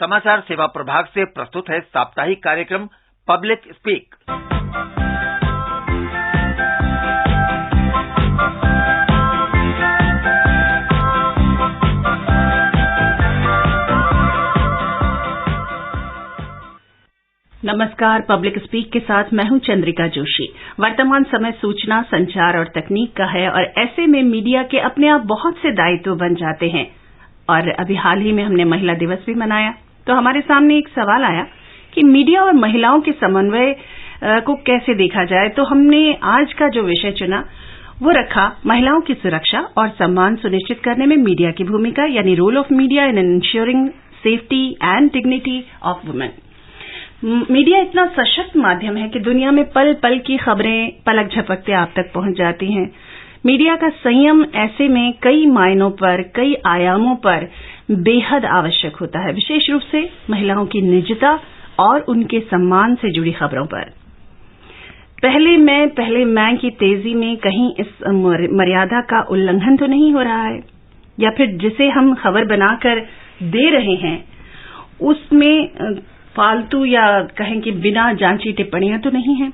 समाचार सेवा प्रभाग से प्रस्तुत है साप्ताहिक कार्यक्रम पब्लिक स्पीक। नमस्कार। पब्लिक स्पीक के साथ मैं हूं चंद्रिका जोशी। वर्तमान समय सूचना, संचार और तकनीक का है और ऐसे में मीडिया के अपने आप बहुत से दायित्व बन जाते हैं। और अभी हाल ही में हमने महिला दिवस भी मनाया, तो हमारे सामने एक सवाल आया कि मीडिया और महिलाओं के समन्वय को कैसे देखा जाए। तो हमने आज का जो विषय चुना वो रखा महिलाओं की सुरक्षा और सम्मान सुनिश्चित करने में मीडिया की भूमिका, यानी role of media in ensuring safety and dignity of women. Media इतना सशक्त माध्यम है कि दुनिया में पल पल की खबरें पलक झपकते आप तक पहुंच जाती हैं। मीडिया का संयम ऐसे में कई मायनों पर, कई आयामों पर बेहद आवश्यक होता है, विशेष रूप से महिलाओं की निजता और उनके सम्मान से जुड़ी खबरों पर। पहले मैं की तेजी में कहीं इस मर्यादा का उल्लंघन तो नहीं हो रहा है, या फिर जिसे हम खबर बनाकर दे रहे हैं उसमें फालतू या कहें कि बिना जांची टिप्पणियां तो नहीं हैं।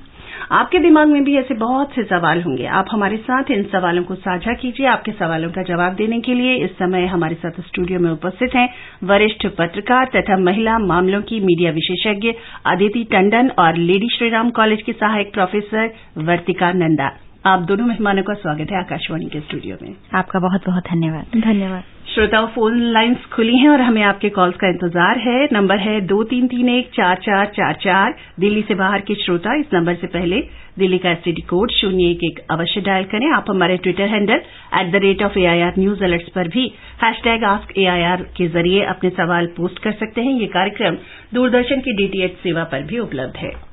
आपके दिमाग में भी ऐसे बहुत से सवाल होंगे। आप हमारे साथ इन सवालों को साझा कीजिए। आपके सवालों का जवाब देने के लिए इस समय हमारे साथ स्टूडियो में उपस्थित हैं वरिष्ठ पत्रकार तथा महिला मामलों की मीडिया विशेषज्ञ अदिति टंडन और लेडी श्रीराम कॉलेज की सहायक प्रोफेसर वर्तिका नंदा। आप दोनों मेहमानों का स्वागत है आकाशवाणी के स्टूडियो में। आपका बहुत बहुत धन्यवाद। धन्यवाद। श्रोताओं, फोन लाइन्स खुली हैं और हमें आपके कॉल्स का इंतजार है। नंबर है 23314444। दिल्ली से बाहर के श्रोता इस नंबर से पहले दिल्ली का एसटीडी कोड 011 अवश्य डायल करें। आप हमारे Twitter handle @AIR news alerts पर भी #AskAIR के जरिए अपने सवाल पोस्ट कर सकते हैं। ये कार्यक्रम दूरदर्शन की DTH सेवा पर भी उपलब्ध है।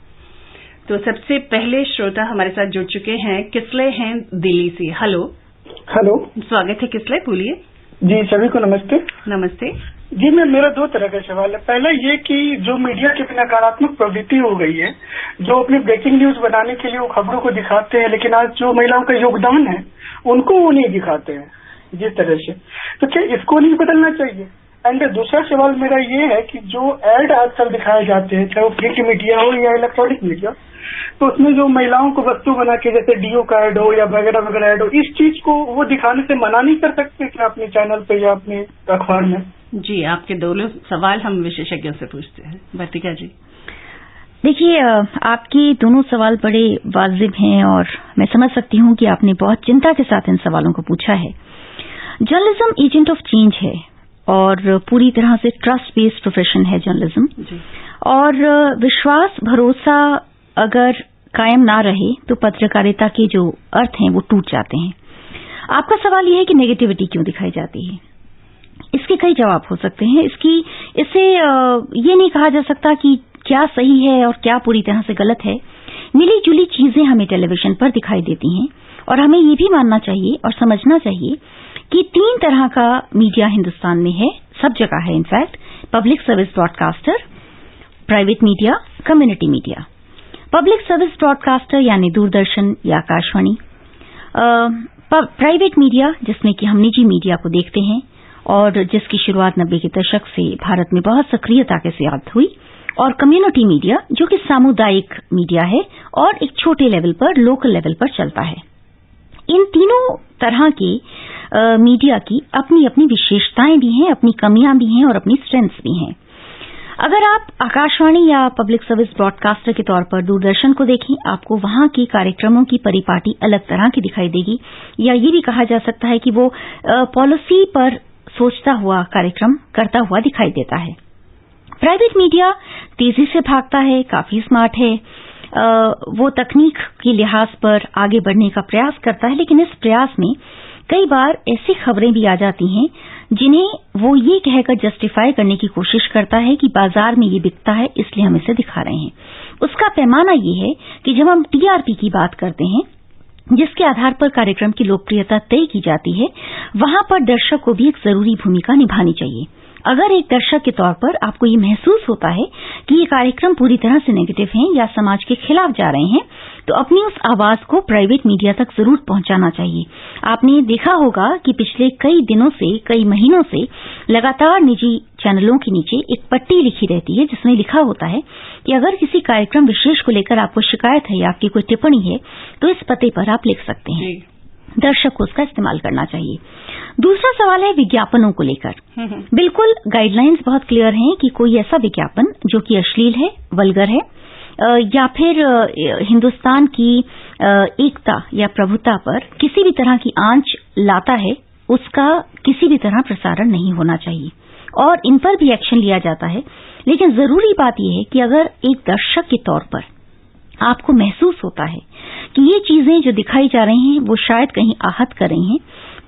तो सबसे पहले श्रोता हमारे साथ जुड़ चुके हैं, किसले हैं दिल्ली से। हेलो। स्वागत है किसले, बोलिए। जी सभी को नमस्ते। नमस्ते जी। मेरा दो तरह का सवाल है। पहला ये कि जो मीडिया की नकारात्मक प्रवृत्ति हो गई है, जो अपनी ब्रेकिंग न्यूज बनाने के लिए वो खबरों को दिखाते हैं, लेकिन आज जो महिलाओं का योगदान है उनको वो नहीं दिखाते हैं जिस तरह से, तो क्या इसको नहीं बदलना चाहिए? एंड दूसरा सवाल मेरा ये है कि जो एड आजकल दिखाए जाते हैं, चाहे वो प्रिंट मीडिया हो या इलेक्ट्रॉनिक मीडिया, तो उसमें जो महिलाओं को वस्तु बना के जैसे डीओ का एड हो या वगैरह वगैरह एड हो, इस चीज को वो दिखाने से मना नहीं कर सकते क्या अपने चैनल पे या अपने अखबार में? जी, आपके दोनों सवाल हम विशेषज्ञों से पूछते हैं। वर्तिका जी। देखिए, आपके दोनों सवाल बड़े वाजिब हैं और मैं समझ सकती हूँ कि आपने बहुत चिंता के साथ इन सवालों को पूछा है। जर्नलिज्म एजेंट ऑफ चेंज है और पूरी तरह से ट्रस्ट बेस्ड प्रोफेशन है जर्नलिज्म, और विश्वास भरोसा अगर कायम ना रहे तो पत्रकारिता के जो अर्थ हैं वो टूट जाते हैं। आपका सवाल ये है कि नेगेटिविटी क्यों दिखाई जाती है। इसके कई जवाब हो सकते हैं। इससे ये नहीं कहा जा सकता कि क्या सही है और क्या पूरी तरह से गलत है। मिली जुली चीजें हमें टेलीविजन पर दिखाई देती हैं और हमें ये भी मानना चाहिए और समझना चाहिए कि 3 तरह का मीडिया हिंदुस्तान में है, सब जगह है in fact. Public service broadcaster, private media, community media. Public service broadcaster यानी दूरदर्शन या आकाशवाणी, प्राइवेट मीडिया जिसमें कि हम निजी मीडिया को देखते हैं और जिसकी शुरुआत 90 के दशक से भारत में बहुत सक्रियता के साथ हुई, और कम्युनिटी मीडिया जो कि सामुदायिक मीडिया है और एक छोटे लेवल पर, लोकल लेवल पर चलता है। इन तीनों तरह के मीडिया की अपनी अपनी विशेषताएं भी हैं, अपनी कमियां भी हैं और अपनी स्ट्रेंथ्स भी हैं। अगर आप आकाशवाणी या पब्लिक सर्विस ब्रॉडकास्टर के तौर पर दूरदर्शन को देखें, आपको वहां के कार्यक्रमों की परिपाटी अलग तरह की दिखाई देगी, या ये भी कहा जा सकता है कि वो पॉलिसी पर सोचता हुआ कार्यक्रम करता हुआ दिखाई देता है। प्राइवेट मीडिया तेजी से भागता है, काफी स्मार्ट है, वो तकनीक के लिहाज पर आगे बढ़ने का प्रयास करता है, लेकिन इस प्रयास में कई बार ऐसी खबरें भी आ जाती हैं जिन्हें वो ये कहकर जस्टिफाई करने की कोशिश करता है कि बाजार में ये बिकता है इसलिए हम इसे दिखा रहे हैं। उसका पैमाना ये है कि जब हम टीआरपी की बात करते हैं, जिसके आधार पर कार्यक्रम की लोकप्रियता तय की जाती है, वहां पर दर्शक को भी एक जरूरी भूमिका निभानी चाहिए। अगर एक दर्शक के तौर पर आपको ये महसूस होता है कि ये कार्यक्रम पूरी तरह से नेगेटिव हैं या समाज के खिलाफ जा रहे हैं, तो अपनी उस आवाज को प्राइवेट मीडिया तक जरूर पहुंचाना चाहिए। आपने देखा होगा कि पिछले कई दिनों से, कई महीनों से लगातार निजी चैनलों के नीचे एक पट्टी लिखी रहती है जिसमें लिखा होता है कि अगर किसी कार्यक्रम विशेष को लेकर आपको शिकायत है या आपकी कोई टिप्पणी है तो इस पते पर आप लिख सकते हैं। दर्शक को उसका इस्तेमाल करना चाहिए। दूसरा सवाल है विज्ञापनों को लेकर। बिल्कुल गाइडलाइंस बहुत क्लियर हैं कि कोई ऐसा विज्ञापन जो कि अश्लील है, वल्गर है या फिर हिंदुस्तान की एकता या प्रभुता पर किसी भी तरह की आंच लाता है, उसका किसी भी तरह प्रसारण नहीं होना चाहिए और इन पर भी एक्शन लिया जाता है। लेकिन जरूरी बात यह है कि अगर एक दर्शक के तौर पर आपको महसूस होता है कि ये चीजें जो दिखाई जा रही हैं वो शायद कहीं आहत कर रही हैं,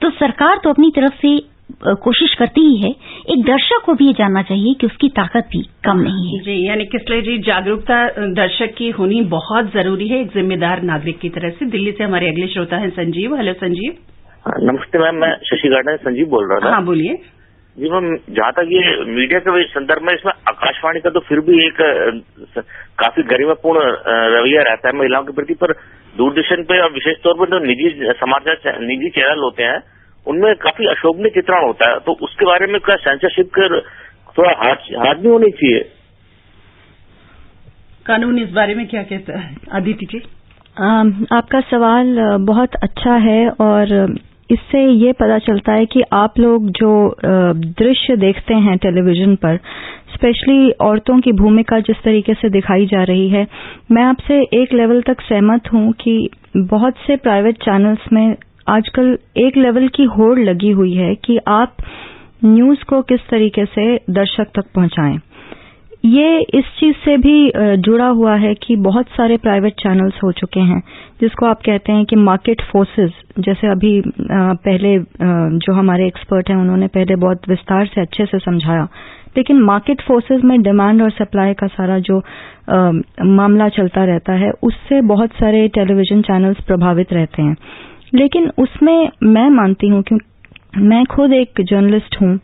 तो सरकार तो अपनी तरफ से कोशिश करती ही है, एक दर्शक को भी ये जानना चाहिए कि उसकी ताकत भी कम नहीं है। जी, यानी किसले जी, जागरूकता दर्शक की होनी बहुत जरूरी है एक जिम्मेदार नागरिक की तरह से। दिल्ली से हमारे अगले श्रोता हैं संजीव। हेलो संजीव। नमस्ते मैम, मैं शशि गार्डन संजीव बोल रहा था। हाँ बोलिए। जी मैम, जहाँ तक ये मीडिया के संदर्भ में, इसमें आकाशवाणी का तो फिर भी एक काफी गरिमापूर्ण रवैया रहता है महिलाओं के प्रति, पर दूरदर्शन पे और विशेष तौर पर जो निजी समाचार निजी चैनल होते हैं उनमें काफी अशोभनीय चित्रण होता है, तो उसके बारे में क्या सेंसरशिप कर थोड़ा हार्ड नहीं होनी चाहिए? कानून इस बारे में क्या कहता है अदिति जी? आपका सवाल बहुत अच्छा है और इससे ये पता चलता है कि आप लोग जो दृश्य देखते हैं टेलीविजन पर, स्पेशली औरतों की भूमिका जिस तरीके से दिखाई जा रही है, मैं आपसे एक लेवल तक सहमत हूं कि बहुत से प्राइवेट चैनल्स में आजकल एक लेवल की होड़ लगी हुई है कि आप न्यूज को किस तरीके से दर्शक तक पहुंचाएं। ये इस चीज से भी जुड़ा हुआ है कि बहुत सारे प्राइवेट चैनल्स हो चुके हैं जिसको आप कहते हैं कि मार्केट फोर्सेस, जैसे अभी पहले जो हमारे एक्सपर्ट हैं उन्होंने पहले बहुत विस्तार से अच्छे से समझाया, लेकिन मार्केट फोर्सेस में डिमांड और सप्लाई का सारा जो मामला चलता रहता है उससे बहुत सारे टेलीविजन चैनल्स प्रभावित रहते हैं। लेकिन उसमें मैं मानती हूं कि मैं खुद एक जर्नलिस्ट हूं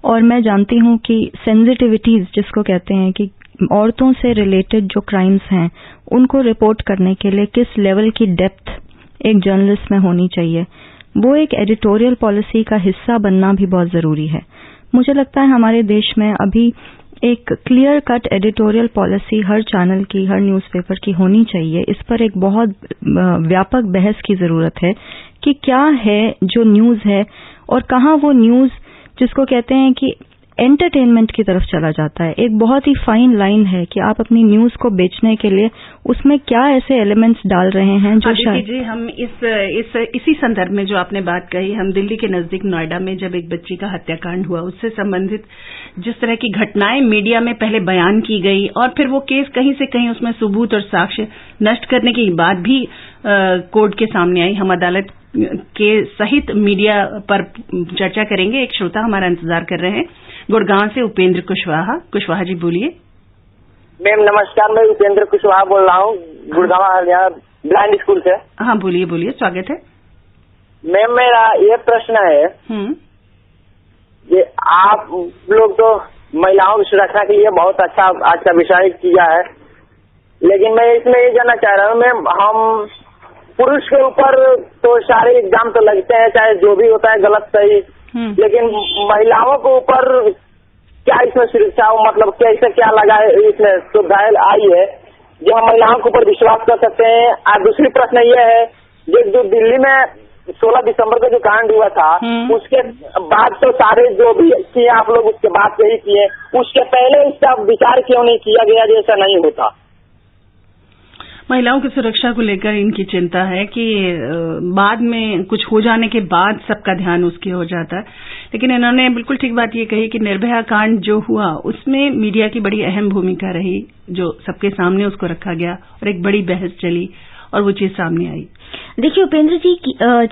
और मैं जानती हूं कि सेंसिटिविटीज जिसको कहते हैं कि औरतों से रिलेटेड जो क्राइम्स हैं उनको रिपोर्ट करने के लिए किस लेवल की डेप्थ एक जर्नलिस्ट में होनी चाहिए, वो एक एडिटोरियल पॉलिसी का हिस्सा बनना भी बहुत जरूरी है। मुझे लगता है हमारे देश में अभी एक क्लियर कट एडिटोरियल पॉलिसी हर चैनल की, हर न्यूज़पेपर की होनी चाहिए। इस पर एक बहुत व्यापक बहस की जरूरत है कि क्या है जो न्यूज़ है और कहाँ वो न्यूज़ जिसको कहते हैं कि एंटरटेनमेंट की तरफ चला जाता है। एक बहुत ही फाइन लाइन है कि आप अपनी न्यूज को बेचने के लिए उसमें क्या ऐसे एलिमेंट्स डाल रहे हैं जो शायद जी, हम इसी संदर्भ में जो आपने बात कही, हम दिल्ली के नजदीक नोएडा में जब एक बच्ची का हत्याकांड हुआ, उससे संबंधित जिस तरह की घटनाएं मीडिया में पहले बयान की गई और फिर वो केस कहीं से कहीं उसमें सबूत और साक्ष्य नष्ट करने की बात भी कोर्ट के सामने आई। हम अदालत के सहित मीडिया पर चर्चा करेंगे। एक श्रोता हमारा इंतजार कर रहे हैं गुड़गांव से, उपेंद्र कुशवाहा जी बोलिए। मैम नमस्कार, मैं उपेंद्र कुशवाहा बोल रहा हूँ गुड़गांव हरियाणा ब्लाइंड स्कूल से। हाँ बोलिए, स्वागत है। मैम मेरा ये प्रश्न है कि आप लोग तो महिलाओं की सुरक्षा के लिए बहुत अच्छा आज का विषय किया है, लेकिन मैं इसमें ये जानना चाह रहा हूँ मैम, हम पुरुष के ऊपर तो सारे एग्जाम तो लगते हैं, चाहे जो भी होता है गलत सही, लेकिन महिलाओं के ऊपर क्या इसमें सुरक्षा, मतलब कैसे क्या लगा है, इसमें सुविधाएं आई है जो हम महिलाओं के ऊपर विश्वास कर सकते हैं। और दूसरी प्रश्न ये है जो दिल्ली में 16 दिसंबर को जो कांड हुआ था उसके बाद तो सारे जो भी किए आप लोग उसके बाद से ही किए, उसके पहले इसका विचार क्यों नहीं किया गया जैसा नहीं होता? महिलाओं की सुरक्षा को लेकर इनकी चिंता है कि बाद में कुछ हो जाने के बाद सबका ध्यान उसकी हो जाता है, लेकिन इन्होंने बिल्कुल ठीक बात ये कही कि निर्भया कांड जो हुआ उसमें मीडिया की बड़ी अहम भूमिका रही, जो सबके सामने उसको रखा गया और एक बड़ी बहस चली और वो चीज सामने आई। देखिए उपेंद्र जी,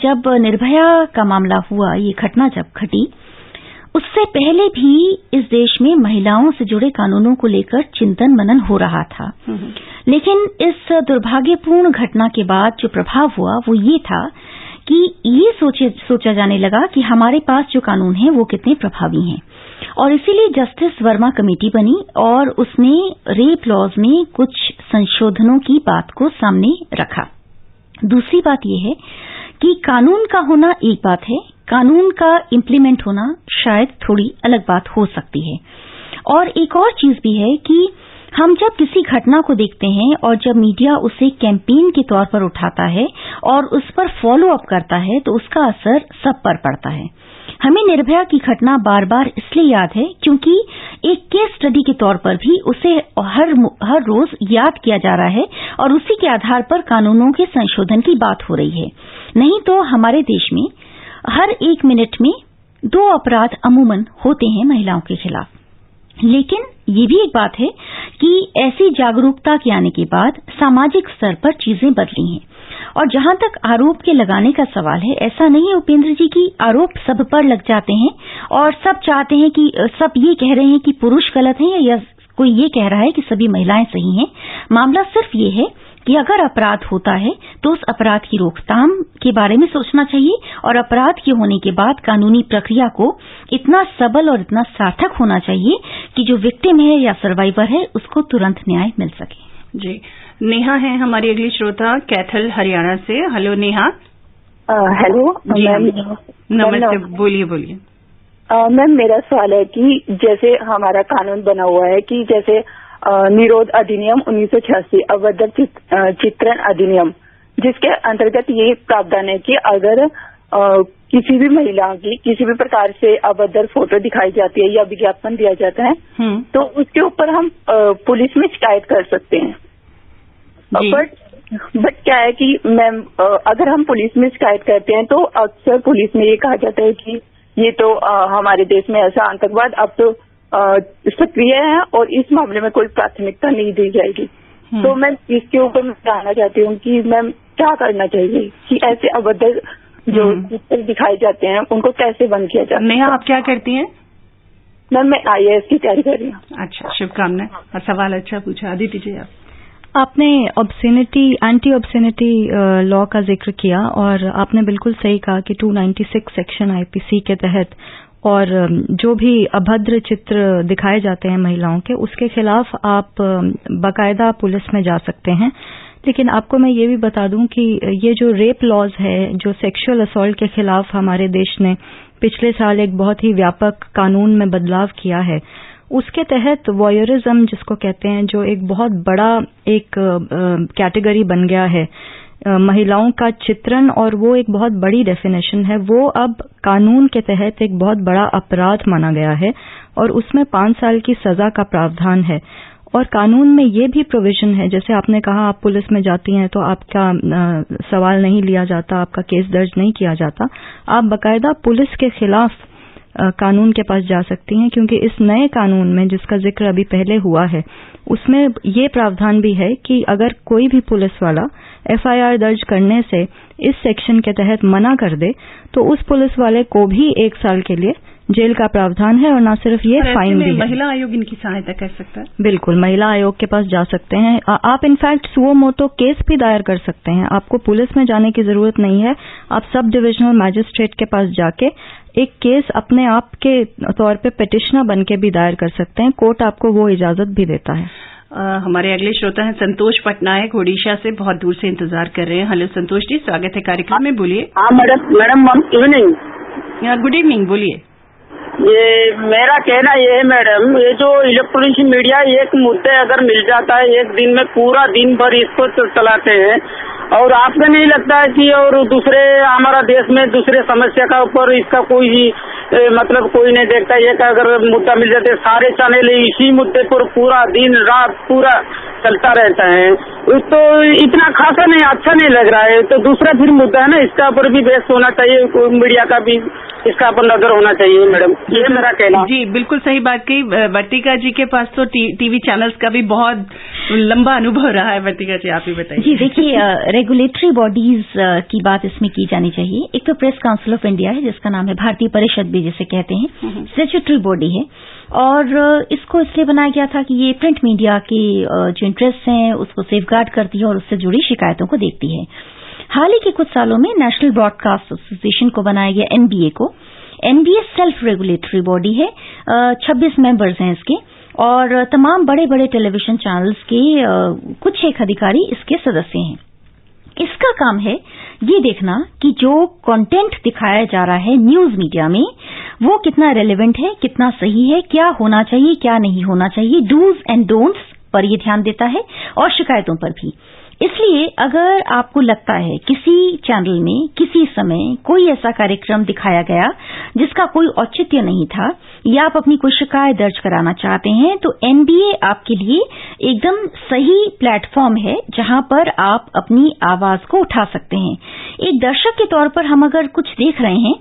जब निर्भया का मामला हुआ, ये घटना जब घटी, उससे पहले भी इस देश में महिलाओं से जुड़े कानूनों को लेकर चिंतन मनन हो रहा था, लेकिन इस दुर्भाग्यपूर्ण घटना के बाद जो प्रभाव हुआ वो ये था कि ये सोचा जाने लगा कि हमारे पास जो कानून है वो कितने प्रभावी हैं। और इसीलिए जस्टिस वर्मा कमेटी बनी और उसने रेप लॉज में कुछ संशोधनों की बात को सामने रखा। दूसरी बात यह है कि कानून का होना एक बात है, कानून का इम्प्लीमेंट होना शायद थोड़ी अलग बात हो सकती है। और एक और चीज भी है कि हम जब किसी घटना को देखते हैं और जब मीडिया उसे कैंपेन के तौर पर उठाता है और उस पर फॉलो अप करता है तो उसका असर सब पर पड़ता है। हमें निर्भया की घटना बार बार इसलिए याद है क्योंकि एक केस स्टडी के तौर पर भी उसे हर रोज याद किया जा रहा है और उसी के आधार पर कानूनों के संशोधन की बात हो रही है। नहीं तो हमारे देश में हर 1 मिनट में 2 अपराध अमूमन होते हैं महिलाओं के खिलाफ। लेकिन ये भी एक बात है कि ऐसी जागरूकता के आने के बाद सामाजिक स्तर पर चीजें बदली हैं। और जहां तक आरोप के लगाने का सवाल है, ऐसा नहीं है उपेंद्र जी की आरोप सब पर लग जाते हैं और सब चाहते हैं कि सब ये कह रहे हैं कि पुरुष गलत हैं या कोई ये कह रहा है कि सभी महिलाएं सही हैं। मामला सिर्फ ये है कि अगर अपराध होता है तो उस अपराध की रोकथाम के बारे में सोचना चाहिए और अपराध के होने के बाद कानूनी प्रक्रिया को इतना सबल और इतना सार्थक होना चाहिए कि जो विक्टिम है या सर्वाइवर है उसको तुरंत न्याय मिल सके। जी, नेहा है हमारी अगली श्रोता कैथल हरियाणा से। हेलो नेहा। Hello ma'am. नमस्ते, बोलिए। मैम मेरा सवाल है कि जैसे हमारा कानून बना हुआ है कि जैसे निरोध अधिनियम 1986 अभद्र चित्रण अधिनियम, जिसके अंतर्गत ये प्रावधान है कि अगर किसी भी महिला की किसी भी प्रकार से अभद्र फोटो दिखाई जाती है या विज्ञापन दिया जाता है तो उसके ऊपर हम पुलिस में शिकायत कर सकते हैं। बट क्या है कि मैम अगर हम पुलिस में शिकायत करते हैं तो अक्सर पुलिस में ये कहा जाता है कि ये तो हमारे देश में ऐसा आतंकवाद अब तो सक्रिय है और इस मामले में कोई प्राथमिकता नहीं दी जाएगी। तो मैं इसके ऊपर मैं जानना चाहती हूँ कि मैम क्या करना चाहिए कि ऐसे अभद्र जो चित्र दिखाए जाते हैं उनको कैसे बंद किया जाए। नेहा, आप क्या करती हैं? मैम मैं IAS की तैयारी कर रही हूँ। अच्छा, शुभकामनाएं। और सवाल अच्छा पूछा। आदित्य जी आपने ऑब्सेनिटी, एंटी ऑब्सेनिटी लॉ का जिक्र किया और आपने बिल्कुल सही कहा कि 296 सेक्शन IPC के तहत और जो भी अभद्र चित्र दिखाए जाते हैं महिलाओं के, उसके खिलाफ आप बाकायदा पुलिस में जा सकते हैं। लेकिन आपको मैं ये भी बता दूं कि ये जो रेप लॉज है, जो सेक्सुअल असॉल्ट के खिलाफ हमारे देश ने पिछले साल एक बहुत ही व्यापक कानून में बदलाव किया है, उसके तहत वॉयरिज्म जिसको कहते हैं, जो एक बहुत बड़ा एक कैटेगरी बन गया है महिलाओं का चित्रण, और वो एक बहुत बड़ी डेफिनेशन है, वो अब कानून के तहत एक बहुत बड़ा अपराध माना गया है और उसमें 5 साल की सजा का प्रावधान है। और कानून में ये भी प्रोविजन है, जैसे आपने कहा आप पुलिस में जाती हैं तो आपका सवाल नहीं लिया जाता, आपका केस दर्ज नहीं किया जाता, आप बाकायदा पुलिस के खिलाफ कानून के पास जा सकती हैं, क्योंकि इस नए कानून में जिसका जिक्र अभी पहले हुआ है उसमें ये प्रावधान भी है कि अगर कोई भी पुलिस वाला FIR दर्ज करने से इस सेक्शन के तहत मना कर दे तो उस पुलिस वाले को भी 1 साल के लिए जेल का प्रावधान है और न सिर्फ ये फाइन भी है। महिला आयोग इनकी सहायता कर सकता है? बिल्कुल, महिला आयोग के पास जा सकते हैं आप। इनफैक्ट सुओ मोटो केस भी दायर कर सकते हैं, आपको पुलिस में जाने की जरूरत नहीं है। आप सब डिविजनल मैजिस्ट्रेट के पास जाके एक केस अपने आप के तौर पे पिटिशनर बन के भी दायर कर सकते हैं, कोर्ट आपको वो इजाजत भी देता है। हमारे अगले श्रोता हैं संतोष पटनायक, ओडिशा से, बहुत दूर से इंतजार कर रहे हैं। हेलो संतोष जी, स्वागत है कार्यक्रम में, बोलिए। हाँ मैडम इवनिंग। गुड इवनिंग, बोलिए। ये मेरा कहना ये है मैडम, ये जो इलेक्ट्रॉनिक मीडिया एक मुद्दे अगर मिल जाता है एक दिन में पूरा दिन भर इसको चलाते हैं, और आपको नहीं लगता है कि और दूसरे हमारा देश में दूसरे समस्या का ऊपर इसका कोई मतलब कोई नहीं देखता? एक अगर मुद्दा मिल जाते सारे चैनल इसी मुद्दे पर पूरा दिन रात पूरा चलता रहता है, तो इतना खासा नहीं, अच्छा नहीं लग रहा है। तो दूसरा फिर मुद्दा है ना, इसका ऊपर भी बेस होना चाहिए, मीडिया का भी इसका पर नजर होना चाहिए मैडम, ये मेरा कहना। जी बिल्कुल सही बात कही। वर्तिका जी के पास तो टीवी चैनल्स का भी बहुत लंबा अनुभव रहा है। वर्तिका जी, आप ही बताइए। जी देखिए, रेगुलेटरी बॉडीज की बात इसमें की जानी चाहिए। एक तो प्रेस काउंसिल ऑफ इंडिया है जिसका नाम है भारतीय परिषद भी जिसे कहते हैं, स्टैट्यूटरी बॉडी है, और इसको इसलिए बनाया गया था कि ये प्रिंट मीडिया के जो इंटरेस्ट हैं उसको सेफगार्ड करती है और उससे जुड़ी शिकायतों को देखती है। हाल ही के कुछ सालों में नेशनल ब्रॉडकास्ट एसोसिएशन को बनाया गया, NBA को। एनबीए सेल्फ रेगुलेटरी बॉडी है, 26 मेंबर्स हैं इसके, और तमाम बड़े बड़े टेलीविजन चैनल्स के कुछ एक अधिकारी इसके सदस्य हैं। इसका काम है ये देखना कि जो कंटेंट दिखाया जा रहा है न्यूज मीडिया में वो कितना रेलेवेंट है, कितना सही है, क्या होना चाहिए, क्या नहीं होना चाहिए, डूज एंड डोंट्स पर ये ध्यान देता है और शिकायतों पर भी। इसलिए अगर आपको लगता है किसी चैनल में किसी समय कोई ऐसा कार्यक्रम दिखाया गया जिसका कोई औचित्य नहीं था या आप अपनी कोई शिकायत दर्ज कराना चाहते हैं, तो एनबीए आपके लिए एकदम सही प्लेटफॉर्म है जहां पर आप अपनी आवाज को उठा सकते हैं। एक दर्शक के तौर पर हम अगर कुछ देख रहे हैं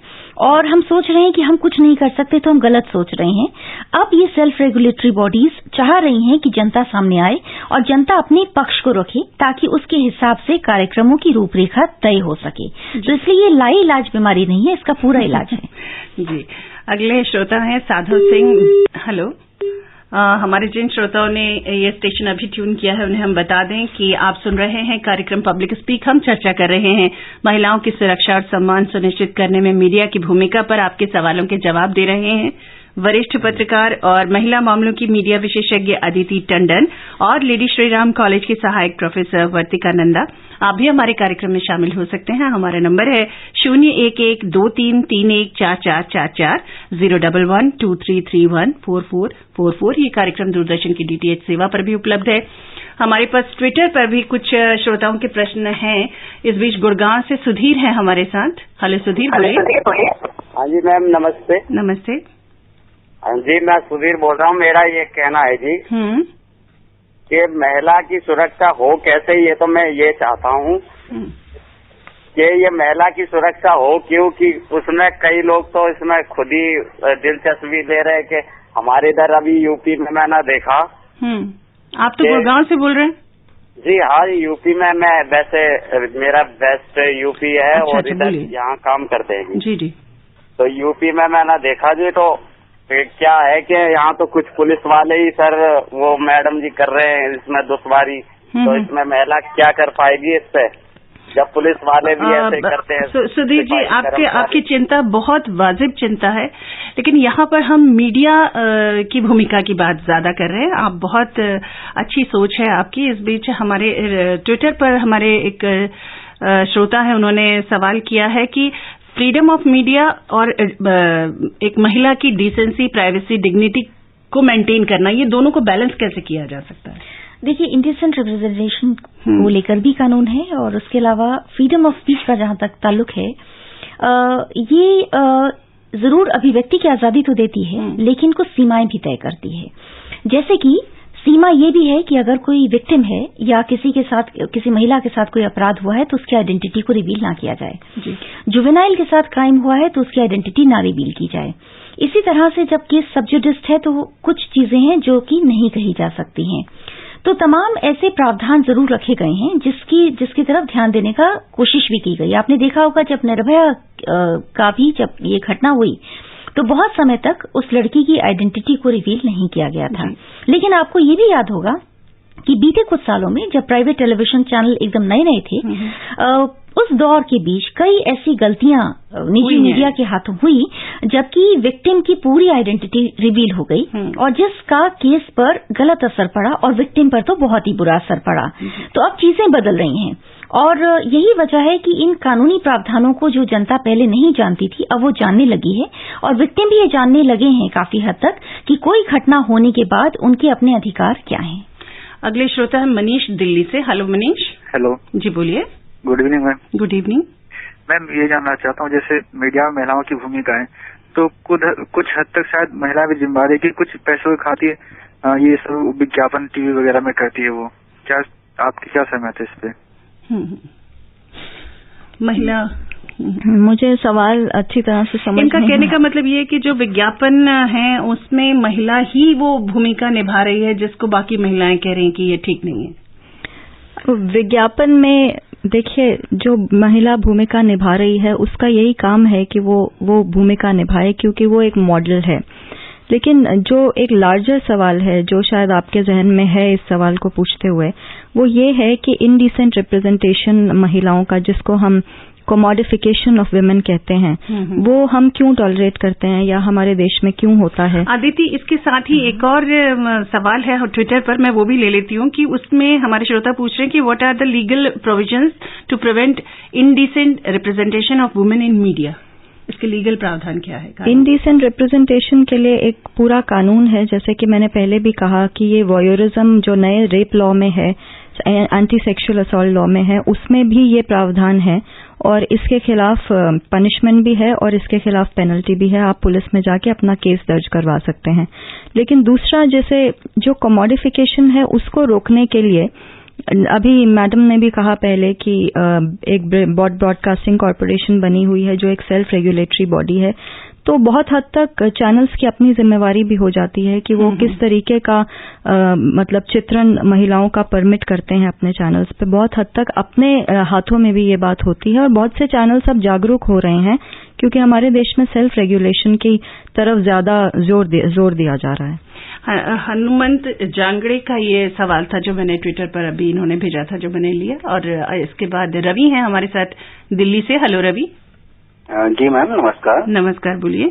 और हम सोच रहे हैं कि हम कुछ नहीं कर सकते तो हम गलत सोच रहे हैं। अब ये सेल्फ रेगुलेटरी बॉडीज चाह रही हैं कि जनता सामने आए और जनता अपने पक्ष को रखे ताकि उसके हिसाब से कार्यक्रमों की रूपरेखा तय हो सके। तो इसलिए ये लाइलाज बीमारी नहीं है, इसका पूरा इलाज है। जी, अगले श्रोता हैं साधु सिंह। हेलो, हमारे जिन श्रोताओं ने ये स्टेशन अभी ट्यून किया है उन्हें हम बता दें कि आप सुन रहे हैं कार्यक्रम पब्लिक स्पीक। हम चर्चा कर रहे हैं महिलाओं की सुरक्षा और सम्मान सुनिश्चित करने में मीडिया की भूमिका पर। आपके सवालों के जवाब दे रहे हैं वरिष्ठ पत्रकार और महिला मामलों की मीडिया विशेषज्ञ अदिति टंडन और लेडी श्रीराम कॉलेज की सहायक प्रोफेसर वर्तिका नंदा। आप भी हमारे कार्यक्रम में शामिल हो सकते हैं। हमारा नंबर है 0112331444, 01123314444। ये कार्यक्रम दूरदर्शन की डीटीएच सेवा पर भी उपलब्ध है। हमारे पास ट्विटर पर भी कुछ श्रोताओं के प्रश्न हैं। इस बीच गुड़गांव से सुधीर है हमारे साथ। हेलो सुधीर, बोलिए। हाँ जी मैम, नमस्ते। नमस्ते जी, मैं सुधीर बोल रहा हूँ। मेरा ये कहना है जी कि महिला की सुरक्षा हो कैसे, ये तो मैं ये चाहता हूँ कि ये महिला की सुरक्षा हो, क्योंकि उसमें कई लोग तो इसमें खुद ही दिलचस्पी ले रहे हैं कि हमारे इधर अभी यूपी में मैंने देखा। आप तो गुड़गांव से बोल रहे हैं? जी हाँ, यूपी में मैं वैसे मेरा बेस्ट यूपी है। अच्छा, और इधर यहाँ काम करते हैं जी जी। तो यूपी में मैंने देखा जी, तो क्या है कि यहाँ तो कुछ पुलिस वाले ही सर वो मैडम जी कर रहे हैं इसमें दुश्वारी। तो इसमें महिला क्या कर पाएगी इससे, जब पुलिस वाले भी ऐसे करते हैं। सुधीर जी, आपकी चिंता बहुत वाजिब चिंता है, लेकिन यहाँ पर हम मीडिया की भूमिका की बात ज्यादा कर रहे हैं। आप बहुत अच्छी सोच है आपकी। इस बीच हमारे ट्विटर पर हमारे एक श्रोता है, उन्होंने सवाल किया है कि फ्रीडम ऑफ मीडिया और एक महिला की डिसेंसी, प्राइवेसी, डिग्निटी को मेंटेन करना, ये दोनों को बैलेंस कैसे किया जा सकता है? देखिए, इंडिसेंट रिप्रेजेंटेशन को लेकर भी कानून है और उसके अलावा फ्रीडम ऑफ स्पीच का जहां तक ताल्लुक है, ये जरूर अभिव्यक्ति की आजादी तो देती है लेकिन कुछ सीमाएं भी तय करती है। जैसे कि सीमा ये भी है कि अगर कोई विक्टिम है या किसी महिला के साथ कोई अपराध हुआ है तो उसकी आइडेंटिटी को रिवील ना किया जाए। जुवेनाइल के साथ क्राइम हुआ है तो उसकी आइडेंटिटी ना रिवील की जाए। इसी तरह से जब केस सबजुडिस है तो कुछ चीजें हैं जो कि नहीं कही जा सकती हैं। तो तमाम ऐसे प्रावधान जरूर रखे गए हैं जिसकी तरफ ध्यान देने का कोशिश भी की गई। आपने देखा होगा जब निर्भया का भी जब ये घटना हुई तो बहुत समय तक उस लड़की की आइडेंटिटी को रिवील नहीं किया गया था। लेकिन आपको ये भी याद होगा कि बीते कुछ सालों में जब प्राइवेट टेलीविजन चैनल एकदम नए थे, उस दौर के बीच कई ऐसी गलतियां निजी मीडिया के हाथों हुई जबकि विक्टिम की पूरी आइडेंटिटी रिवील हो गई और जिसका केस पर गलत असर पड़ा और विक्टिम पर तो बहुत ही बुरा असर पड़ा। तो अब चीजें बदल रही हैं और यही वजह है कि इन कानूनी प्रावधानों को जो जनता पहले नहीं जानती थी अब वो जानने लगी है और विक्टिम भी ये जानने लगे हैं काफी हद तक कि कोई घटना होने के बाद उनके अपने अधिकार क्या हैं। अगले श्रोता है मनीष दिल्ली से। हेलो मनीष। हेलो जी, बोलिए। Good evening ma'am. Good evening ma'am. ये जानना चाहता हूँ जैसे मीडिया में महिलाओं की भूमिका है तो कुछ हद तक शायद महिला भी जिम्मेदारी है कि कुछ पैसों की खातिर ये सब विज्ञापन टीवी वगैरह में करती है। वो क्या आपकी क्या सहमत है इस पे? महिला, मुझे सवाल अच्छी तरह से समझ इनका कहने का मतलब ये है कि जो विज्ञापन है उसमें महिला ही वो भूमिका निभा रही है जिसको बाकी महिलाएं कह रही हैं कि ये ठीक नहीं है। विज्ञापन में देखिए जो महिला भूमिका निभा रही है उसका यही काम है कि वो भूमिका निभाए क्योंकि वो एक मॉडल है। लेकिन जो एक लार्जर सवाल है जो शायद आपके जहन में है इस सवाल को पूछते हुए, वो ये है कि इनडिसेंट रिप्रेजेंटेशन महिलाओं का जिसको हम कमोडिफिकेशन ऑफ वुमेन कहते हैं, वो हम क्यों टॉलरेट करते हैं या हमारे देश में क्यों होता है? आदिति, इसके साथ ही एक और सवाल है ट्विटर पर, मैं वो भी ले लेती हूँ कि उसमें हमारे श्रोता पूछ रहे हैं कि what are the legal provisions to prevent indecent representation of women in media? इसके लीगल प्रावधान क्या है? इनडिसेंट रिप्रेजेंटेशन के लिए एक पूरा कानून है, जैसे कि मैंने पहले भी कहा कि ये वॉयरिज्म जो नए रेप लॉ में है, एंटी सेक्सुअल असॉल्ट लॉ में है, उसमें भी ये प्रावधान है और इसके खिलाफ पनिशमेंट भी है और इसके खिलाफ पेनल्टी भी है। आप पुलिस में जाके अपना केस दर्ज करवा सकते हैं। लेकिन दूसरा, जैसे जो कमोडिफिकेशन है उसको रोकने के लिए अभी मैडम ने भी कहा पहले कि एक ब्रॉडकास्टिंग कॉरपोरेशन बनी हुई है जो एक सेल्फ रेगुलेटरी बॉडी है, तो बहुत हद तक चैनल्स की अपनी जिम्मेवारी भी हो जाती है कि वो किस तरीके का मतलब चित्रण महिलाओं का परमिट करते हैं अपने चैनल्स पे। बहुत हद तक अपने हाथों में भी ये बात होती है और बहुत से चैनल्स अब जागरूक हो रहे हैं क्योंकि हमारे देश में सेल्फ रेगुलेशन की तरफ ज्यादा जोर दिया जा रहा है। हनुमंत जांगड़े का ये सवाल था जो मैंने ट्विटर पर अभी इन्होंने भेजा था, जो मैंने लिया। और इसके बाद रवि हैं हमारे साथ दिल्ली से। हेलो रवि। जी मैम, नमस्कार। नमस्कार, बोलिए।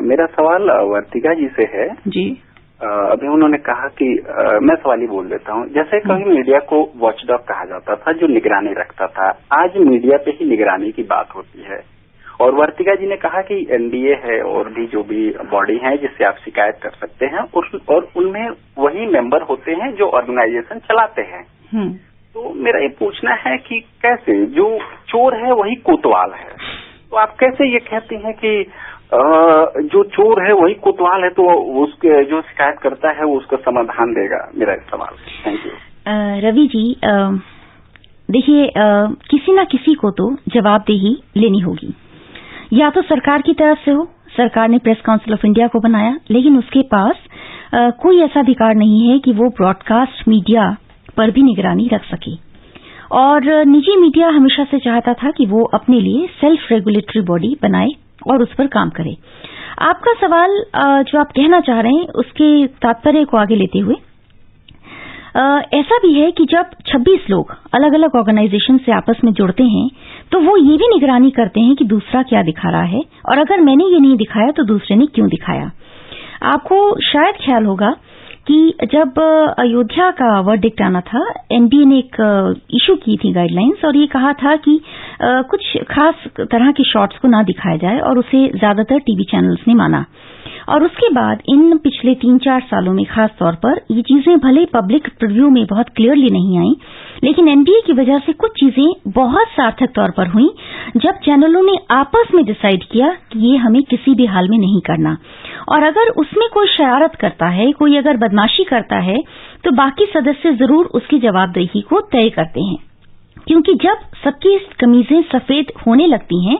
मेरा सवाल वर्तिका जी से है। जी। अभी उन्होंने कहा कि मैं सवाल ही बोल देता हूँ। जैसे कभी मीडिया को वॉचडॉग कहा जाता था जो निगरानी रखता था, आज मीडिया पे ही निगरानी की बात होती है। और वर्तिका जी ने कहा कि एनडीए है और भी जो भी बॉडी है जिससे आप शिकायत कर सकते हैं और उनमें वही मेंबर होते हैं जो ऑर्गेनाइजेशन चलाते हैं। तो मेरा ये पूछना है कि कैसे जो चोर है वही कोतवाल है, तो आप कैसे ये कहते हैं कि जो चोर है वही कोतवाल है, तो उसके जो शिकायत करता है वो उसका समाधान देगा? मेरा सवाल। Thank you. रवि जी, देखिए किसी ना किसी को तो जवाबदेही लेनी होगी, या तो सरकार की तरफ से हो। सरकार ने प्रेस काउंसिल ऑफ इंडिया को बनाया, लेकिन उसके पास कोई ऐसा अधिकार नहीं है कि वो ब्रॉडकास्ट मीडिया पर भी निगरानी रख सके। और निजी मीडिया हमेशा से चाहता था कि वो अपने लिए सेल्फ रेगुलेटरी बॉडी बनाए और उस पर काम करे। आपका सवाल जो आप कहना चाह रहे हैं उसके तात्पर्य को आगे लेते हुए, ऐसा भी है कि जब 26 लोग अलग अलग ऑर्गेनाइजेशन से आपस में जुड़ते हैं तो वो ये भी निगरानी करते हैं कि दूसरा क्या दिखा रहा है, और अगर मैंने ये नहीं दिखाया तो दूसरे ने क्यों दिखाया। आपको शायद ख्याल होगा कि जब अयोध्या का वर्डिक्ट आना था, एनडीए ने एक इशू की थी गाइडलाइंस और ये कहा था कि कुछ खास तरह के शॉट्स को ना दिखाया जाए, और उसे ज्यादातर टीवी चैनल्स ने माना। और उसके बाद इन पिछले 3-4 सालों में खास तौर पर ये चीजें भले पब्लिक प्रीव्यू में बहुत क्लियरली नहीं आई, लेकिन एनडीए की वजह से कुछ चीजें बहुत सार्थक तौर पर हुई जब चैनलों ने आपस में डिसाइड किया कि ये हमें किसी भी हाल में नहीं करना। और अगर उसमें कोई शरारत करता है, कोई अगर बदमाशी करता है, तो बाकी सदस्य जरूर उसकी जवाबदेही को तय करते हैं, क्योंकि जब सबकी कमीजें सफेद होने लगती हैं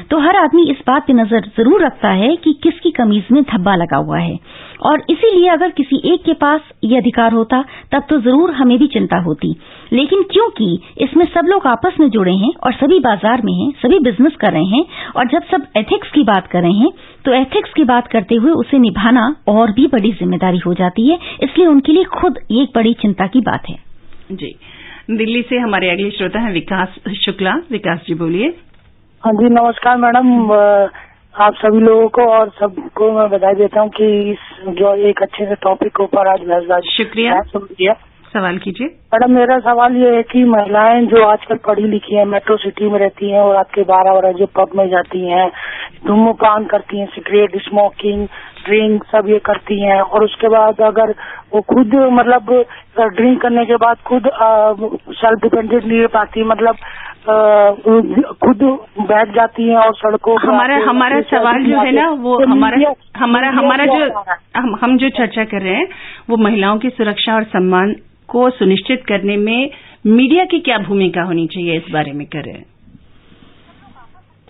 तो हर आदमी इस बात पे नजर जरूर रखता है कि किसकी कमीज में धब्बा लगा हुआ है। और इसीलिए अगर किसी एक के पास ये अधिकार होता तब तो जरूर हमें भी चिंता होती, लेकिन क्योंकि इसमें सब लोग आपस में जुड़े हैं और सभी बाजार में हैं, सभी बिजनेस कर रहे हैं, और जब सब एथिक्स की बात कर रहे हैं तो एथिक्स की बात करते हुए उसे निभाना और भी बड़ी जिम्मेदारी हो जाती है। इसलिए उनके लिए खुद ये एक बड़ी चिंता की बात है। जी। दिल्ली से हमारे अगले श्रोता हैं विकास शुक्ला। विकास जी, बोलिए। हाँ जी, नमस्कार मैडम। आप सभी लोगों को और सबको मैं बधाई देता हूँ कि इस जो एक अच्छे से टॉपिक के ऊपर आज शुक्रिया। सवाल कीजिए। मैडम, मेरा सवाल ये है कि महिलाएं जो आजकल पढ़ी लिखी हैं, मेट्रो सिटी में रहती हैं और रात के 12 बजे पब में जाती हैं, धूम्रपान करती हैं, सिगरेट, स्मोकिंग, ड्रिंक सब ये करती हैं, और उसके बाद अगर वो खुद मतलब ड्रिंक करने के बाद खुद सेल्फ डिपेंडेंट नहीं रह पाती, मतलब खुद बैठ जाती हैं और सड़कों पर। हमारा सवाल जो है ना वो हमारा जो हम जो चर्चा कर रहे हैं वो महिलाओं की सुरक्षा और सम्मान को सुनिश्चित करने में मीडिया की क्या भूमिका होनी चाहिए, इस बारे में कर रहे हैं।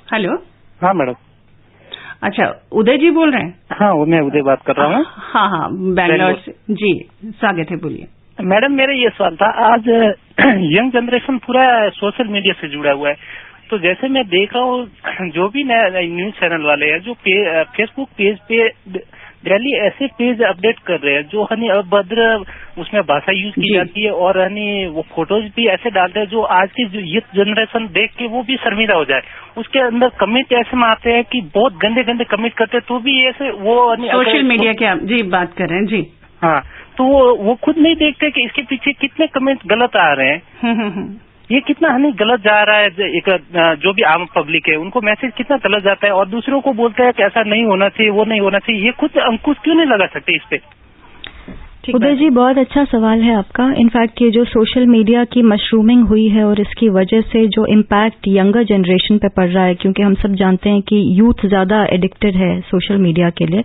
हेलो। हाँ मैडम। अच्छा, उदय जी बोल रहे हैं? हाँ, मैं उदय बात कर रहा हूँ। हाँ, बैंगलोर से। जी, स्वागत है, बोलिए। मैडम, मेरा ये सवाल था, आज यंग जनरेशन पूरा सोशल मीडिया से जुड़ा हुआ है, तो जैसे मैं देख रहा हूँ जो भी न्यूज चैनल वाले हैं जो फेसबुक पेज पे डेली ऐसे पेज अपडेट कर रहे हैं जो हनी अभद्र उसमें भाषा यूज की जाती है और हनी वो फोटोज भी ऐसे डालते हैं जो आज की जो यूथ जनरेशन देख के वो भी शर्मिंदा हो जाए। उसके अंदर कमेंट ऐसे में आते हैं कि बहुत गंदे गंदे कमेंट करते हैं, तो भी ऐसे वो सोशल मीडिया के आप जी बात कर रहे हैं जी। हाँ, तो वो खुद नहीं देखते कि इसके पीछे कितने कमेंट गलत आ रहे हैं, ये कितना हमें गलत जा रहा है। एक जो भी आम पब्लिक है उनको मैसेज कितना गलत जाता है और दूसरों को बोलते हैं कि ऐसा नहीं होना चाहिए, वो नहीं होना चाहिए। ये खुद अंकुश क्यों नहीं लगा सकते इस पे? उदय जी, बहुत अच्छा सवाल है आपका। इनफैक्ट ये जो सोशल मीडिया की मशरूमिंग हुई है और इसकी वजह से जो इम्पैक्ट यंगर जनरेशन पे पड़ रहा है, क्योंकि हम सब जानते हैं कि यूथ ज्यादा एडिक्टेड है सोशल मीडिया के लिए,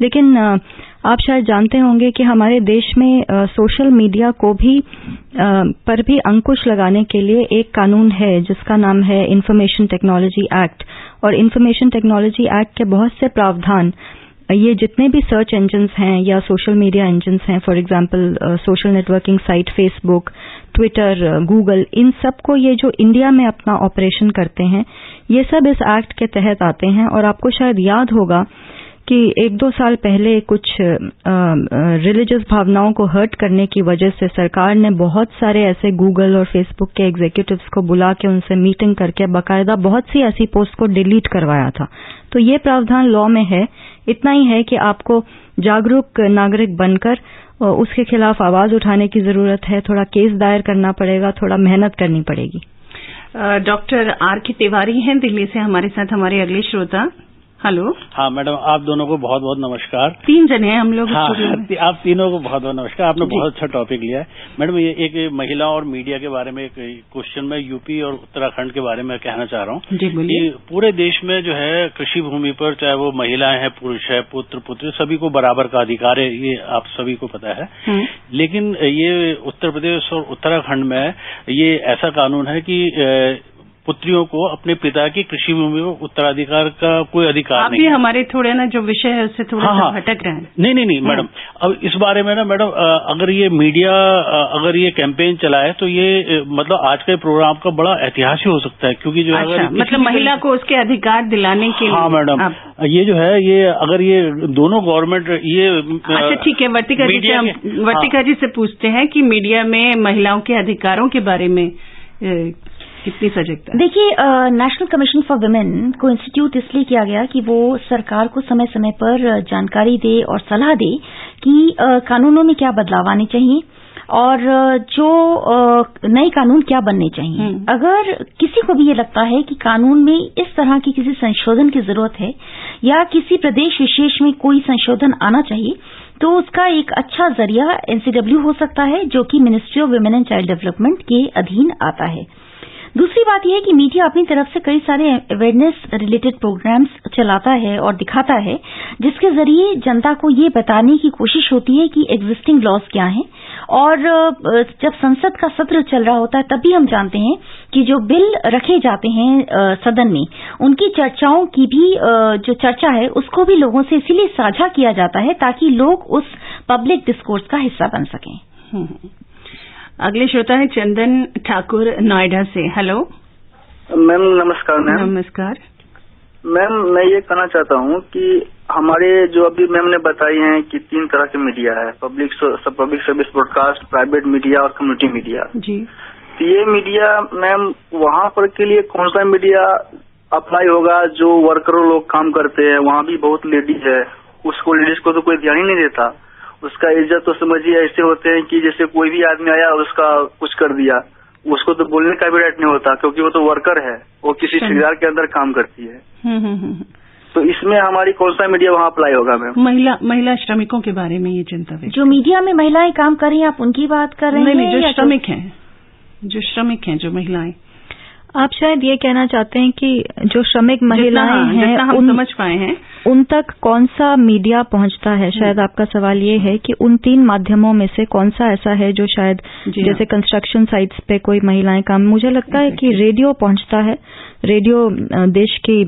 लेकिन आप शायद जानते होंगे कि हमारे देश में सोशल मीडिया को भी पर भी अंकुश लगाने के लिए एक कानून है जिसका नाम है इंफॉर्मेशन टेक्नोलॉजी एक्ट। और इंफॉर्मेशन टेक्नोलॉजी एक्ट के बहुत से प्रावधान ये जितने भी सर्च इंजन्स हैं या सोशल मीडिया इंजन्स हैं, for example social networking site Facebook, Twitter, Google, इन सब को ये जो इंडिया में अपना ऑपरेशन करते हैं ये सब इस एक्ट के तहत आते हैं। और आपको शायद याद होगा कि 1-2 साल पहले कुछ रिलीजियस भावनाओं को हर्ट करने की वजह से सरकार ने बहुत सारे ऐसे गूगल और फेसबुक के एग्जीक्यूटिव्स को बुला के उनसे मीटिंग करके बाकायदा बहुत सी ऐसी पोस्ट को डिलीट करवाया था। तो ये प्रावधान लॉ में है। इतना ही है कि आपको जागरूक नागरिक बनकर उसके खिलाफ आवाज उठाने की जरूरत है, थोड़ा केस दायर करना पड़ेगा, थोड़ा मेहनत करनी पड़ेगी। Doctor R.K. तिवारी हैं दिल्ली से हमारे साथ हमारे अगले श्रोता। हेलो। हाँ मैडम, आप दोनों को बहुत बहुत नमस्कार। 3 जने हैं हम लोग। हाँ, आप तीनों को बहुत बहुत नमस्कार। आपने बहुत अच्छा टॉपिक लिया है मैडम। ये एक महिला और मीडिया के बारे में एक क्वेश्चन में यूपी और उत्तराखंड के बारे में कहना चाह रहा हूँ कि पूरे देश में जो है कृषि भूमि पर चाहे वो महिलाएं हैं, पुरुष है, पुत्र पुत्री, सभी को बराबर का अधिकार है, ये आप सभी को पता है। लेकिन ये उत्तर प्रदेश और उत्तराखंड में ये ऐसा कानून है कि पुत्रियों को अपने पिता की कृषि भूमि में उत्तराधिकार का कोई अधिकार नहीं। आप भी हमारे थोड़े ना जो विषय है उससे थोड़ा सा भटक रहे हैं। नहीं मैडम, अब इस बारे में ना मैडम, अगर ये मीडिया अगर ये कैंपेन चलाए तो ये मतलब आज के प्रोग्राम का बड़ा ऐतिहासिक हो सकता है, क्योंकि जो अच्छा, मतलब महिला को उसके अधिकार दिलाने के लिए। हाँ मैडम, ये जो है ये अगर ये दोनों गवर्नमेंट ये अच्छा ठीक है, वर्तिका जी से पूछते हैं कि मीडिया में महिलाओं के अधिकारों के बारे में कितनी सजगता? देखिए, नेशनल कमीशन फॉर वुमेन को इंस्टीट्यूट इसलिए किया गया कि वो सरकार को समय समय पर जानकारी दे और सलाह दे कि कानूनों में क्या बदलाव आने चाहिए और जो नए कानून क्या बनने चाहिए। अगर किसी को भी ये लगता है कि कानून में इस तरह की किसी संशोधन की जरूरत है या किसी प्रदेश विशेष में कोई संशोधन आना चाहिए, तो उसका एक अच्छा जरिया NCW हो सकता है, जो कि ministry of women and child development के अधीन आता है। दूसरी बात यह है कि मीडिया अपनी तरफ से कई सारे अवेयरनेस रिलेटेड प्रोग्राम्स चलाता है और दिखाता है, जिसके जरिए जनता को ये बताने की कोशिश होती है कि एग्जिस्टिंग लॉज क्या हैं। और जब संसद का सत्र चल रहा होता है तब भी हम जानते हैं कि जो बिल रखे जाते हैं सदन में, उनकी चर्चाओं की भी जो चर्चा है उसको भी लोगों से इसीलिए साझा किया जाता है ताकि लोग उस पब्लिक डिस्कोर्स का हिस्सा बन सकें। अगले श्रोता है चंदन ठाकुर नोएडा से। Hello ma'am. नमस्कार मैम। नमस्कार मैम, मैं ये कहना चाहता हूँ कि हमारे जो अभी मैम ने बताई हैं कि 3 तरह के मीडिया है, public service broadcast, private media और कम्युनिटी मीडिया जी। तो ये मीडिया मैम वहाँ पर के लिए कौन सा मीडिया अप्लाई होगा? जो वर्करों लोग काम करते हैं, वहाँ भी बहुत लेडीज है, उसको लेडीज को तो कोई ध्यान ही नहीं देता। उसका इज्जत तो समझिए ऐसे होते हैं कि जैसे कोई भी आदमी आया और उसका कुछ कर दिया, उसको तो बोलने का भी राइट नहीं होता, क्योंकि वो तो वर्कर है, वो किसी ठेकेदार के अंदर काम करती है। तो इसमें हमारी कौन सा मीडिया वहाँ अप्लाई होगा मैम? महिला श्रमिकों के बारे में ये चिंता है। जो मीडिया में महिलाएं काम कर रही हैं, आप उनकी बात कर रहे हैं? नहीं, जो श्रमिक हैं, जो महिलाएं। आप शायद ये कहना चाहते हैं कि जो श्रमिक महिलाएं हैं, हम समझ पाए हैं, उन तक कौन सा मीडिया पहुंचता है। शायद आपका सवाल ये है कि उन 3 माध्यमों में से कौन सा ऐसा है जो शायद जैसे कंस्ट्रक्शन साइट्स पे कोई महिलाएं काम, मुझे लगता है कि रेडियो पहुंचता है। रेडियो देश की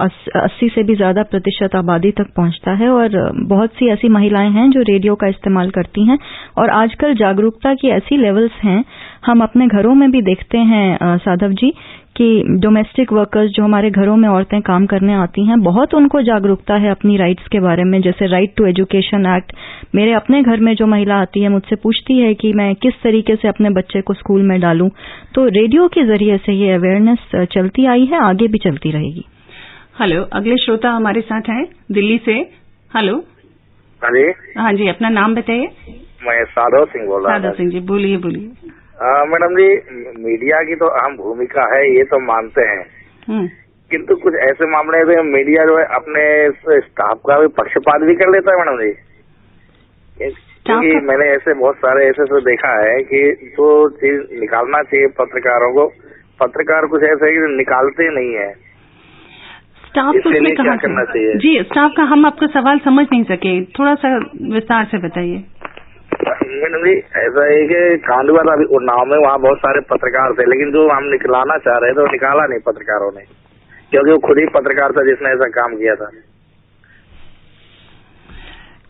80 से भी ज्यादा % आबादी तक पहुंचता है और बहुत सी ऐसी महिलाएं हैं जो रेडियो का इस्तेमाल करती हैं। और आजकल जागरूकता की ऐसी लेवल्स हैं, हम अपने घरों में भी देखते हैं साधव जी कि डोमेस्टिक वर्कर्स जो हमारे घरों में औरतें काम करने आती हैं, बहुत उनको जागरूकता है अपनी राइट्स के बारे में। जैसे राइट टू एजुकेशन एक्ट, मेरे अपने घर में जो महिला आती है मुझसे पूछती है कि मैं किस तरीके से अपने बच्चे को स्कूल में डालूं। तो रेडियो के जरिए से ये अवेयरनेस चलती आई है, आगे भी चलती रहेगी। हेलो, अगले श्रोता हमारे साथ हैं दिल्ली से। हेलो। हाँ जी, अपना नाम बताइए। मैं साधव सिंह बोल रहा हूँ। साधव सिंह जी, बोलिए बोलिए। मैडम जी, मीडिया की तो अहम भूमिका है, ये तो मानते हैं, किंतु कुछ ऐसे मामले में मीडिया जो है अपने स्टाफ का भी पक्षपात भी कर लेता है मैडम जी। क्योंकि मैंने ऐसे बहुत सारे ऐसे देखा है कि जो चीज निकालना चाहिए पत्रकारों को, पत्रकार कुछ ऐसे निकालते नहीं है। स्टाफ को इसके लिए क्या करना चाहिए? जी, स्टाफ का हम आपका सवाल समझ नहीं सके, थोड़ा सा विस्तार से बताइए। मैडम जी, ऐसा है कि कांडवा अभी उन्नाव में वहाँ बहुत सारे पत्रकार थे, लेकिन जो हम निकलाना चाह रहे थे वो निकाला नहीं पत्रकारों ने, क्योंकि वो खुद ही पत्रकार था जिसने ऐसा काम किया था।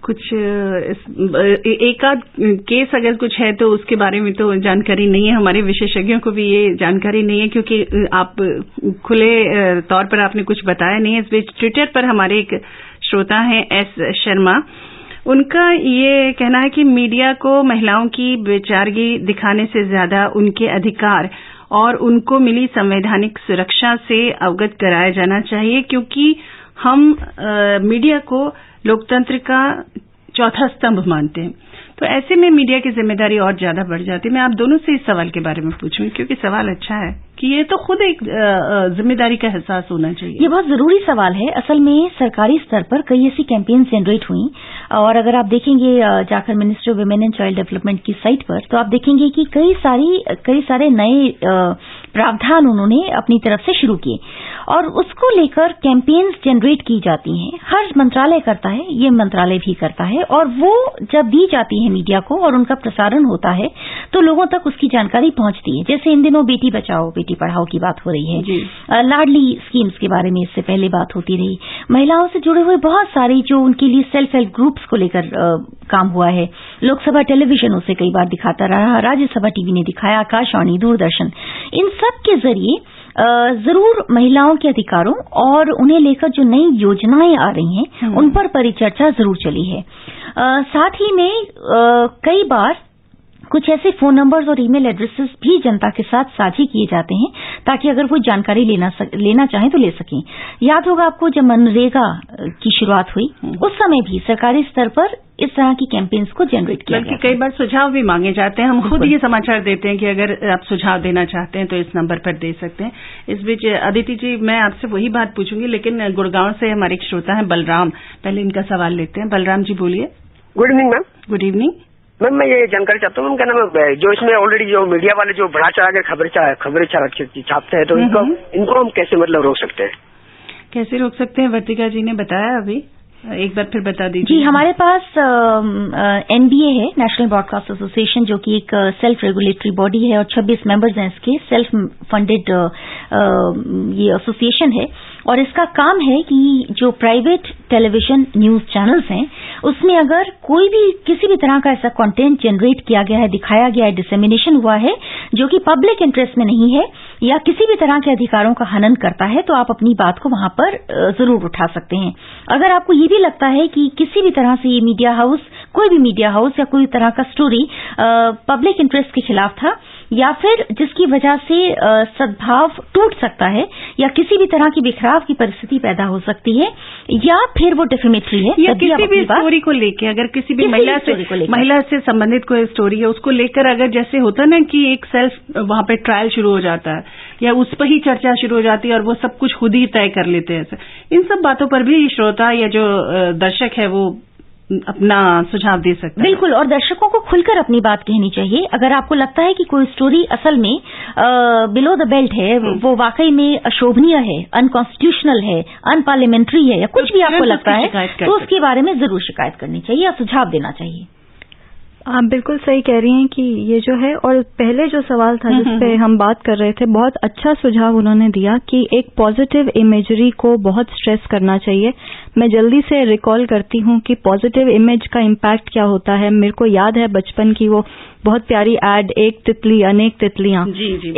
कुछ एक आध केस अगर कुछ है तो उसके बारे में तो जानकारी नहीं है, हमारे विशेषज्ञों को भी ये जानकारी नहीं है, क्योंकि आप खुले तौर पर आपने कुछ बताया नहीं है। इस बीच ट्विटर पर हमारे एक श्रोता हैं एस शर्मा, उनका ये कहना है कि मीडिया को महिलाओं की बेचारगी दिखाने से ज्यादा उनके अधिकार और उनको मिली संवैधानिक सुरक्षा से अवगत कराया जाना चाहिए, क्योंकि हम मीडिया को लोकतंत्र का चौथा स्तंभ मानते हैं। तो ऐसे में मीडिया की जिम्मेदारी और ज्यादा बढ़ जाती है। मैं आप दोनों से इस सवाल के बारे में पूछूंगी, क्योंकि सवाल अच्छा है कि ये तो खुद एक जिम्मेदारी का एहसास होना चाहिए। ये बहुत जरूरी सवाल है। असल में सरकारी स्तर पर कई ऐसी कैंपेन जनरेट हुई, और अगर आप देखेंगे जाकर ministry of women and child development की साइट पर, तो आप देखेंगे कि कई सारे नए प्रावधान उन्होंने अपनी तरफ से शुरू किए और उसको लेकर कैंपेन्स जनरेट की जाती हैं। हर मंत्रालय करता है, ये मंत्रालय भी करता है, और वो जब दी जाती है मीडिया को और उनका प्रसारण होता है तो लोगों तक उसकी जानकारी पहुंचती है। जैसे इन दिनों बेटी बचाओ बेटी पढ़ाओ की बात हो रही है, लाडली स्कीम्स के बारे में इससे पहले बात होती रही, महिलाओं से जुड़े हुए बहुत सारे जो उनके लिए सेल्फ हेल्प ग्रुप्स को लेकर काम हुआ है। लोकसभा टेलीविजन उसे कई बार दिखाता रहा, राज्यसभा टीवी ने दिखाया, आकाशवाणी, दूरदर्शन, इन सब के जरिए जरूर महिलाओं के अधिकारों और उन्हें लेकर जो नई योजनाएं आ रही हैं उन पर परिचर्चा जरूर चली है। साथ ही में कई बार कुछ ऐसे फोन नंबर्स और ईमेल एड्रेसेस भी जनता के साथ साझे किए जाते हैं ताकि अगर वो जानकारी लेना चाहें तो ले सकें। याद होगा आपको जब मनरेगा की शुरुआत हुई उस समय भी सरकारी स्तर पर इस तरह की कैंपेन्स को जनरेट किया गया। बल्कि कई बार सुझाव भी मांगे जाते हैं। हम खुद ये समाचार देते हैं कि अगर आप सुझाव देना चाहते हैं तो इस नंबर पर दे सकते हैं। इस बीच अदिति जी, मैं आपसे वही बात पूछूंगी, लेकिन गुड़गांव से हमारे एक श्रोता हैं बलराम, पहले इनका सवाल लेते हैं। बलराम जी बोलिए। Good evening ma'am. Good evening ma'am. मैं ये जानकारी चाहता हूँ, क्या नाम है, जो इसमें ऑलरेडी जो मीडिया वाले जो बढ़ा चढ़ा के खबरें छापते हैं, तो इनको हम कैसे मतलब रोक सकते हैं? कैसे रोक सकते हैं, वर्तिका जी ने बताया अभी, एक बार फिर बता दीजिए। जी, हमारे पास एनबीए है, नेशनल ब्रॉडकास्ट एसोसिएशन, जो कि एक सेल्फ रेगुलेटरी बॉडी है और 26 मेंबर्स हैं इसके, सेल्फ फंडेड ये एसोसिएशन है। और इसका काम है कि जो प्राइवेट टेलीविजन न्यूज चैनल्स हैं उसमें अगर कोई भी किसी भी तरह का ऐसा कंटेंट जनरेट किया गया है, दिखाया गया है, डिसेमिनेशन हुआ है जो कि पब्लिक इंटरेस्ट में नहीं है या किसी भी तरह के अधिकारों का हनन करता है, तो आप अपनी बात को वहां पर जरूर उठा सकते हैं। अगर आपको ये भी लगता है कि किसी भी तरह से ये मीडिया हाउस, कोई भी मीडिया हाउस या कोई तरह का स्टोरी पब्लिक इंटरेस्ट के खिलाफ था या फिर जिसकी वजह से सद्भाव टूट सकता है या किसी भी तरह की बिखराव की परिस्थिति पैदा हो सकती है या फिर वो डिफेमेटरी है, या किसी भी स्टोरी को लेकर, अगर किसी भी महिला से संबंधित कोई स्टोरी है उसको लेकर, अगर जैसे होता ना कि एक सेल्फ वहां पे ट्रायल शुरू हो जाता है या उस पर ही चर्चा शुरू हो जाती है और वो सब कुछ खुद ही तय कर लेते हैं, इन सब बातों पर भी श्रोता या जो दर्शक है वो अपना सुझाव दे सकते हैं। बिल्कुल, और दर्शकों को खुलकर अपनी बात कहनी चाहिए। अगर आपको लगता है कि कोई स्टोरी असल में बिलो द बेल्ट है, वो वाकई में अशोभनीय है, अनकॉन्स्टिट्यूशनल है, अनपार्लियामेंट्री है या कुछ भी आपको लगता है, तो उसके बारे में जरूर शिकायत करनी चाहिए या सुझाव देना चाहिए। आप बिल्कुल सही कह रही हैं कि ये जो है, और पहले जो सवाल था जिस पे हम बात कर रहे थे, बहुत अच्छा सुझाव उन्होंने दिया कि एक पॉजिटिव इमेजरी को बहुत स्ट्रेस करना चाहिए। मैं जल्दी से रिकॉल करती हूँ कि पॉजिटिव इमेज का इम्पैक्ट क्या होता है। मेरे को याद है बचपन की वो बहुत प्यारी एड, एक तितली अनेक तितलियां,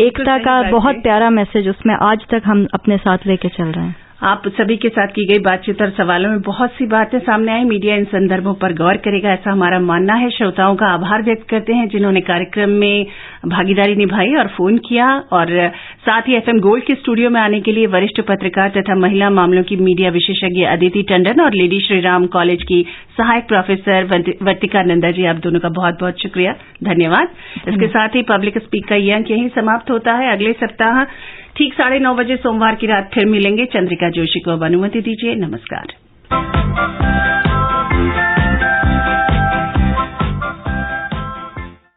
एकता का बहुत प्यारा मैसेज उसमें आज तक हम अपने साथ लेके चल रहे हैं। आप सभी के साथ की गई बातचीत और सवालों में बहुत सी बातें सामने आई। मीडिया इन संदर्भों पर गौर करेगा, ऐसा हमारा मानना है। श्रोताओं का आभार व्यक्त करते हैं जिन्होंने कार्यक्रम में भागीदारी निभाई और फोन किया, और साथ ही एफएम गोल्ड के स्टूडियो में आने के लिए वरिष्ठ पत्रकार तथा महिला मामलों की मीडिया विशेषज्ञ अदिति टंडन और लेडी श्रीराम कॉलेज की सहायक प्रोफेसर वर्तिका नंदा जी, आप दोनों का बहुत बहुत शुक्रिया, धन्यवाद। इसके साथ ही पब्लिक स्पीक का ये अंक यहीं समाप्त होता है। अगले सप्ताह ठीक 9:30 बजे सोमवार की रात फिर मिलेंगे। चंद्रिका जोशी को अब अनुमति दीजिए। नमस्कार।